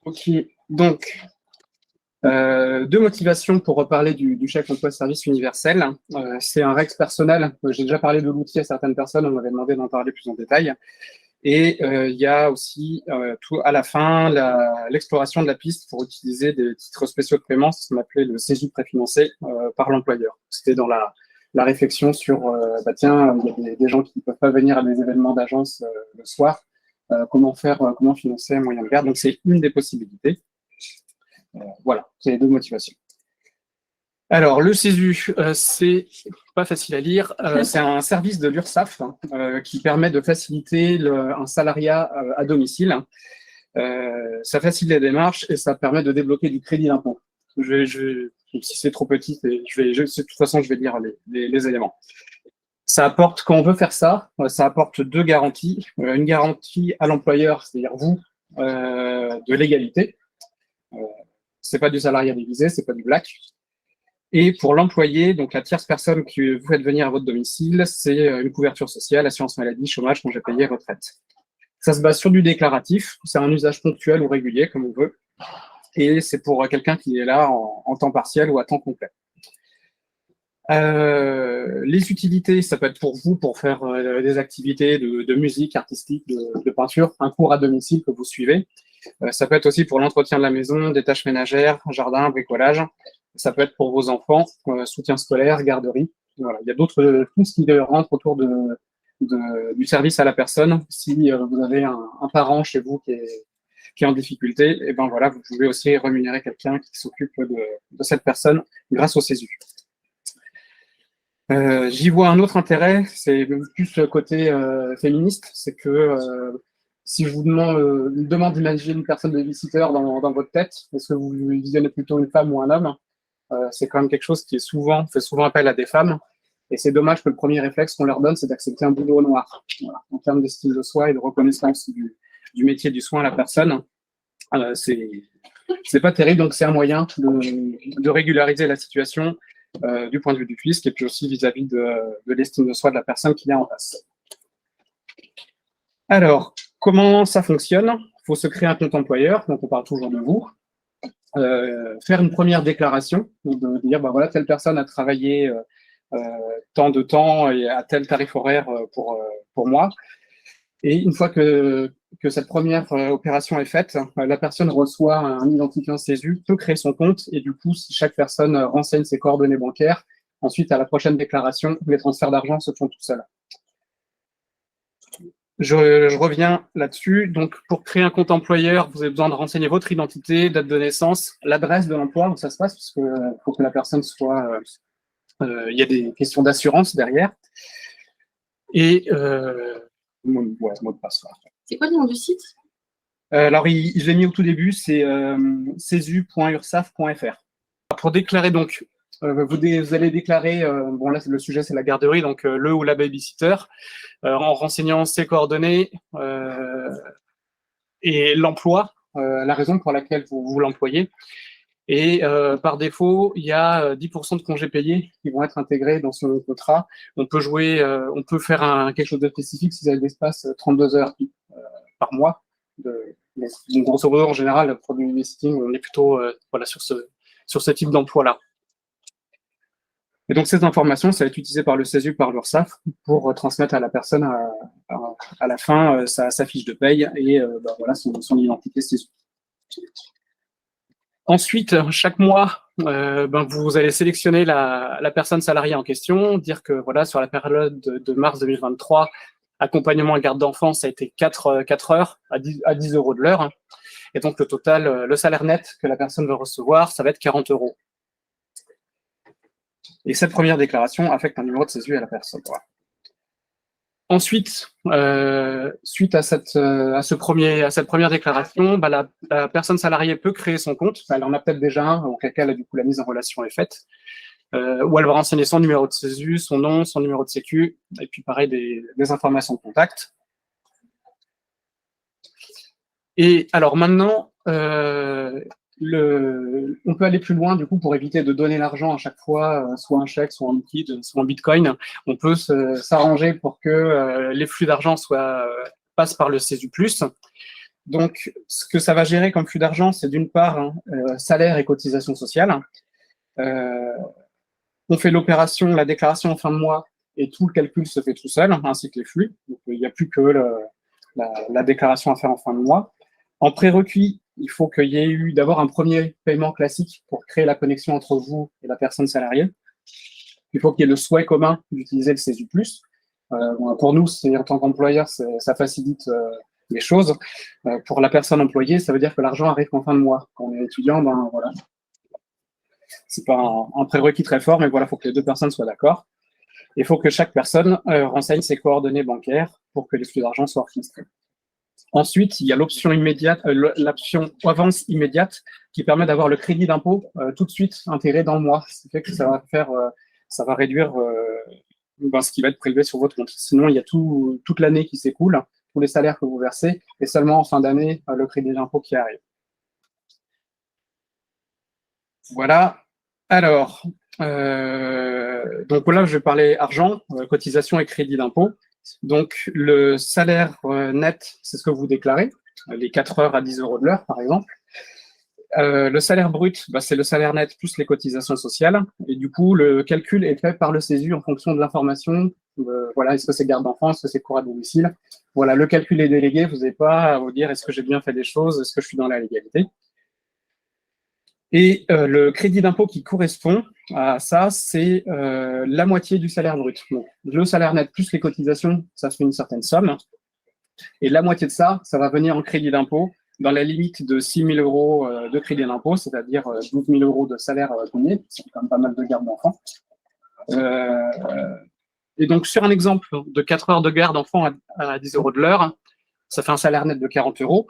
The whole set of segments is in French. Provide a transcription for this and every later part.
Ok, donc, deux motivations pour reparler du chèque emploi service universel. C'est un REX personnel. J'ai déjà parlé de l'outil à certaines personnes, on m'avait demandé d'en parler plus en détail. Et il y a aussi tout à la fin l'exploration de la piste pour utiliser des titres spéciaux de paiement, ce qu'on appelait le CESU préfinancé par l'employeur. C'était dans la réflexion sur, tiens, il y a des gens qui ne peuvent pas venir à des événements d'agence le soir, comment financer un moyen de garde. Donc c'est une des possibilités. Voilà, c'est les deux motivations. Alors, le CESU, c'est pas facile à lire. C'est un service de l'URSSAF qui permet de faciliter un salariat à domicile. Ça facilite les démarches et ça permet de débloquer du crédit d'impôt. Si c'est trop petit, de toute façon, je vais lire les éléments. Ça apporte, quand on veut faire ça apporte deux garanties. Une garantie à l'employeur, c'est-à-dire vous, de l'égalité. C'est pas du salariat divisé, c'est pas du black. Et pour l'employé, donc la tierce personne que vous faites venir à votre domicile, c'est une couverture sociale, assurance maladie, chômage, congé payé, retraite. Ça se base sur du déclaratif, c'est un usage ponctuel ou régulier, comme on veut, et c'est pour quelqu'un qui est là en temps partiel ou à temps complet. Les utilités, ça peut être pour vous, pour faire des activités de musique artistique, de peinture, un cours à domicile que vous suivez. Ça peut être aussi pour l'entretien de la maison, des tâches ménagères, jardin, bricolage. Ça peut être pour vos enfants, soutien scolaire, garderie. Voilà. Il y a d'autres tout ce qui rentre autour du service à la personne. Si vous avez un parent chez vous qui est en difficulté, et ben voilà, vous pouvez aussi rémunérer quelqu'un qui s'occupe de cette personne grâce au CESU. J'y vois un autre intérêt, c'est plus le côté féministe, c'est que si je vous demande d'imaginer une personne de visiteur dans votre tête, est-ce que vous visionnez plutôt une femme ou un homme? C'est quand même quelque chose qui fait souvent appel à des femmes. Et c'est dommage que le premier réflexe qu'on leur donne, c'est d'accepter un boulot noir. Voilà. En termes d'estime de soi et de reconnaissance du métier du soin à la personne, c'est pas terrible. Donc c'est un moyen de régulariser la situation du point de vue du fisc et puis aussi vis-à-vis de l'estime de soi de la personne qui est en face. Alors, comment ça fonctionne? Il faut se créer un compte employeur, donc on parle toujours de vous. Faire une première déclaration, de dire voilà, telle personne a travaillé tant de temps et à tel tarif horaire pour moi. Et une fois que cette première opération est faite, la personne reçoit un identifiant CESU, peut créer son compte et du coup, si chaque personne renseigne ses coordonnées bancaires, ensuite à la prochaine déclaration, les transferts d'argent se font tout seuls. Je reviens là-dessus. Donc, pour créer un compte employeur, vous avez besoin de renseigner votre identité, date de naissance, l'adresse de l'emploi où ça se passe, parce que faut que la personne soit. Il y a des questions d'assurance derrière. Et mot de passe. C'est quoi le nom du site? Alors, je l'ai mis au tout début, c'est cesu.ursaf.fr. Pour déclarer donc. Vous allez déclarer, bon là le sujet c'est la garderie, donc le ou la babysitter, en renseignant ses coordonnées et l'emploi, la raison pour laquelle vous l'employez. Et par défaut, il y a 10% de congés payés qui vont être intégrés dans ce contrat. On peut faire quelque chose de spécifique si vous avez l'espace 32 heures par mois. Grosso modo, en général, pour du listing, on est plutôt sur ce type d'emploi-là. Et donc, ces informations, ça va être utilisé par le CESU, par l'URSSAF, pour transmettre à la personne à la fin sa fiche de paye et voilà son identité CESU. Ensuite, chaque mois, vous allez sélectionner la personne salariée en question, dire que voilà, sur la période de mars 2023, accompagnement et garde d'enfants, ça a été 4 heures à 10 euros de l'heure. Et donc, le total, le salaire net que la personne va recevoir, ça va être 40 euros. Et cette première déclaration affecte un numéro de CESU à la personne. Voilà. Ensuite, suite à cette première déclaration, la personne salariée peut créer son compte. Elle en a peut-être déjà un, auquel cas, du coup, la mise en relation est faite. Où elle va renseigner son numéro de CESU, son nom, son numéro de sécu, et puis pareil, des informations de contact. Et alors maintenant, on peut aller plus loin du coup pour éviter de donner l'argent à chaque fois, soit un chèque, soit en liquide, soit en bitcoin. On peut s'arranger pour que les flux d'argent passent par le CESU+. Donc, ce que ça va gérer comme flux d'argent, c'est d'une part salaire et cotisation sociale. On fait l'opération, la déclaration en fin de mois, et tout le calcul se fait tout seul, ainsi que les flux. Donc, il n'y a plus que la déclaration à faire en fin de mois. En prérequis, il faut qu'il y ait eu d'abord un premier paiement classique pour créer la connexion entre vous et la personne salariée. Il faut qu'il y ait le souhait commun d'utiliser le CESU+. Pour nous, en tant qu'employeur, ça facilite les choses. Pour la personne employée, ça veut dire que l'argent arrive qu'en fin de mois. Quand on est étudiant, ben voilà. C'est pas un prérequis très fort, mais voilà, il faut que les deux personnes soient d'accord. Il faut que chaque personne renseigne ses coordonnées bancaires pour que les flux d'argent soient enregistrés. Ensuite, il y a l'option immédiate, l'option avance immédiate qui permet d'avoir le crédit d'impôt tout de suite intégré dans le mois. Ce qui fait que ça va réduire ce qui va être prélevé sur votre compte. Sinon, il y a toute l'année qui s'écoule, tous les salaires que vous versez, et seulement en fin d'année, le crédit d'impôt qui arrive. Voilà. Alors, donc là, je vais parler argent, cotisation et crédit d'impôt. Donc, le salaire net, c'est ce que vous déclarez, les 4 heures à 10 € de l'heure, par exemple. Le salaire brut, c'est le salaire net plus les cotisations sociales. Et du coup, le calcul est fait par le CESU en fonction de l'information. Voilà, est-ce que c'est garde d'enfants, est-ce que c'est cours à domicile. Voilà, le calcul est délégué. Vous n'avez pas à vous dire est-ce que j'ai bien fait des choses, est-ce que je suis dans la légalité. Et le crédit d'impôt qui correspond à ça, c'est la moitié du salaire brut. Donc, le salaire net plus les cotisations, ça fait une certaine somme. Et la moitié de ça, ça va venir en crédit d'impôt dans la limite de 6 000 € de crédit d'impôt, c'est-à-dire 12 000 € de salaire payé. C'est quand même pas mal de garde d'enfants. Et donc, sur un exemple de 4 heures de garde d'enfants à 10 € de l'heure, ça fait un salaire net de 40 €.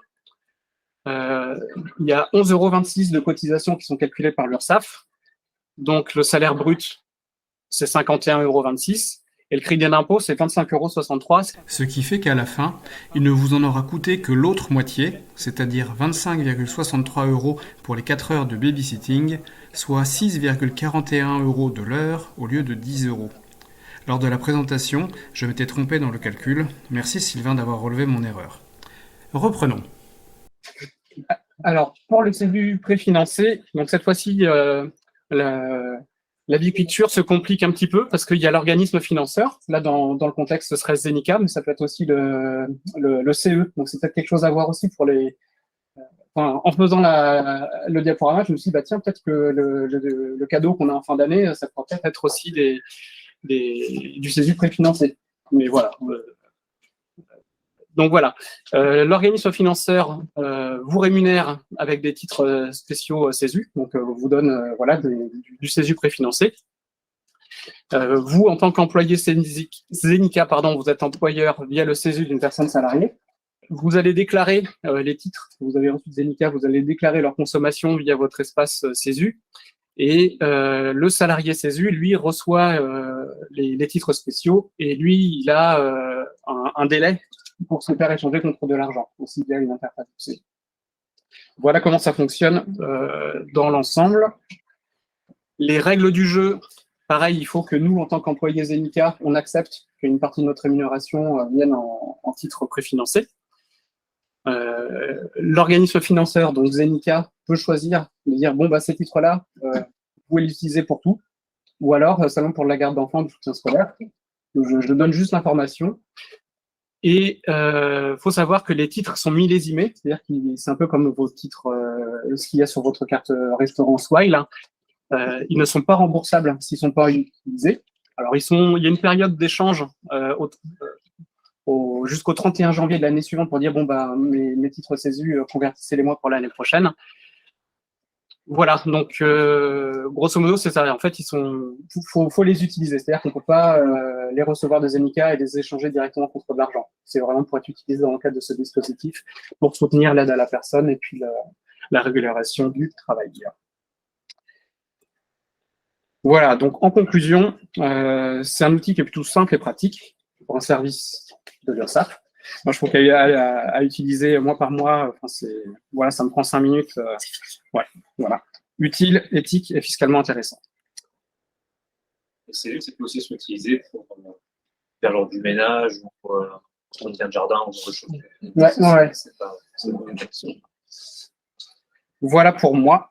Il y a 11,26 € de cotisations qui sont calculées par l'URSSAF. Donc, le salaire brut, c'est 51,26 € et le crédit d'impôt, c'est 25,63 €. Ce qui fait qu'à la fin, il ne vous en aura coûté que l'autre moitié, c'est-à-dire 25,63 € pour les 4 heures de babysitting, soit 6,41 € de l'heure au lieu de 10 €. Lors de la présentation, je m'étais trompé dans le calcul. Merci Sylvain d'avoir relevé mon erreur. Reprenons. Alors, pour le CESU préfinancé, donc cette fois-ci, la big picture se complique un petit peu parce qu'il y a l'organisme financeur. Là, dans le contexte, ce serait Zenica, mais ça peut être aussi le CE. Donc, c'est peut-être quelque chose à voir aussi pour les... en faisant le diaporama, je me suis dit, tiens, peut-être que le cadeau qu'on a en fin d'année, ça pourrait peut-être être aussi du CESU préfinancé. Mais voilà. Donc voilà, l'organisme financeur vous rémunère avec des titres spéciaux CESU, donc vous donne voilà, du CESU préfinancé. Vous, en tant qu'employé Zenica, vous êtes employeur via le CESU d'une personne salariée. Vous allez déclarer les titres que vous avez reçus de Zenica, vous allez déclarer leur consommation via votre espace CESU. Et le salarié CESU, lui, reçoit les titres spéciaux et lui, il a un délai pour se faire échanger contre de l'argent, aussi via une interface. Voilà comment ça fonctionne dans l'ensemble. Les règles du jeu, pareil, il faut que nous, en tant qu'employés Zenica, on accepte qu'une partie de notre rémunération vienne en titre préfinancé. L'organisme financeur, donc Zenica, peut choisir de dire ces titres-là, vous pouvez les utiliser pour tout, ou alors seulement pour la garde d'enfants du soutien scolaire. Je donne juste l'information. Et faut savoir que les titres sont millésimés, c'est-à-dire que c'est un peu comme vos titres, ce qu'il y a sur votre carte restaurant Swile. Ils ne sont pas remboursables s'ils ne sont pas utilisés. Alors, il y a une période d'échange jusqu'au 31 janvier de l'année suivante pour dire mes titres CESU, convertissez-les-moi pour l'année prochaine. Voilà, donc grosso modo, c'est ça. En fait, faut les utiliser. C'est-à-dire qu'on ne peut pas les recevoir de Zenica et les échanger directement contre de l'argent. C'est vraiment pour être utilisé dans le cadre de ce dispositif pour soutenir l'aide à la personne et puis la régulation du travail. Voilà, donc en conclusion, c'est un outil qui est plutôt simple et pratique pour un service de l'URSSAF. Moi, je trouve qu'à utiliser mois par mois, voilà, ça me prend 5 minutes. Ouais, voilà. Utile, éthique et fiscalement intéressant. Le CESU, ça peut aussi être utilisé pour faire l'ordre du ménage ou On vient de jardin ou autre chose. Ouais. C'est pas une action. Voilà pour moi.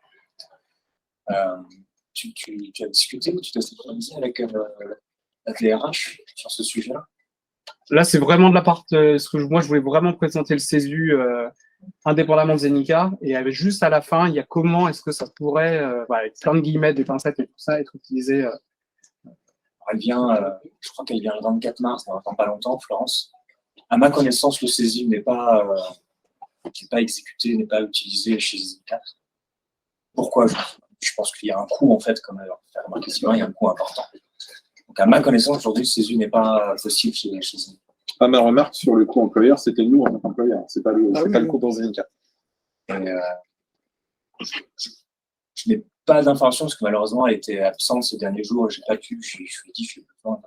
Tu as discuté ou tu t'es synchronisé avec la DRH sur ce sujet-là? Là, c'est vraiment de la part, moi, je voulais vraiment présenter le CESU indépendamment de Zenica, et juste à la fin, il y a comment est-ce que ça pourrait, avec plein de guillemets, des pincettes et tout ça, être utilisé. Elle vient, je crois qu'elle vient le 24 mars, dans pas longtemps, Florence. À ma connaissance, le CESU n'est pas exécuté, n'est pas utilisé chez Zenica. Pourquoi? Je pense qu'il y a un coût, en fait, comme faire remarquer Sylvain, il y a un coût important. Donc, à ma connaissance, aujourd'hui, le CESU n'est pas possible chez Zenica. Ah, ma remarque sur le coût employeur, c'était nous en tant qu'employeur, c'est pas le coût dans Zenica. Je n'ai pas d'informations parce que malheureusement, elle était absente ces derniers jours. Je n'ai pas pu, je lui ai dit, je n'ai pas besoin.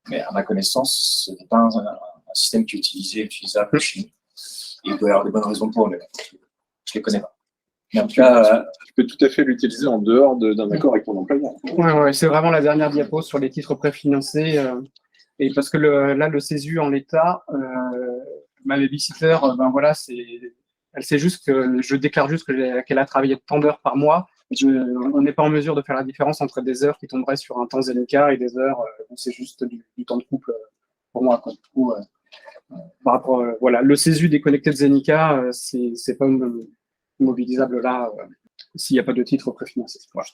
Mais à ma connaissance, ce n'est pas un système qui est utilisable chez nous. Il doit y avoir de bonnes raisons pour, mais je ne les connais pas. Mais en tout cas, tu peux tout à fait l'utiliser en dehors d'un accord avec ton employeur. Ouais, c'est vraiment la dernière diapo sur les titres préfinancés. Et parce que là, le CESU en l'état, ma babysitter, elle sait juste que je déclare juste qu'elle a travaillé tant d'heures par mois. On n'est pas en mesure de faire la différence entre des heures qui tomberaient sur un temps Zenica et des heures où c'est juste du temps de couple pour moi. Du coup, par rapport, le CESU déconnecté de Zenica, c'est pas mobilisable là s'il n'y a pas de titre préfinancé. Voilà.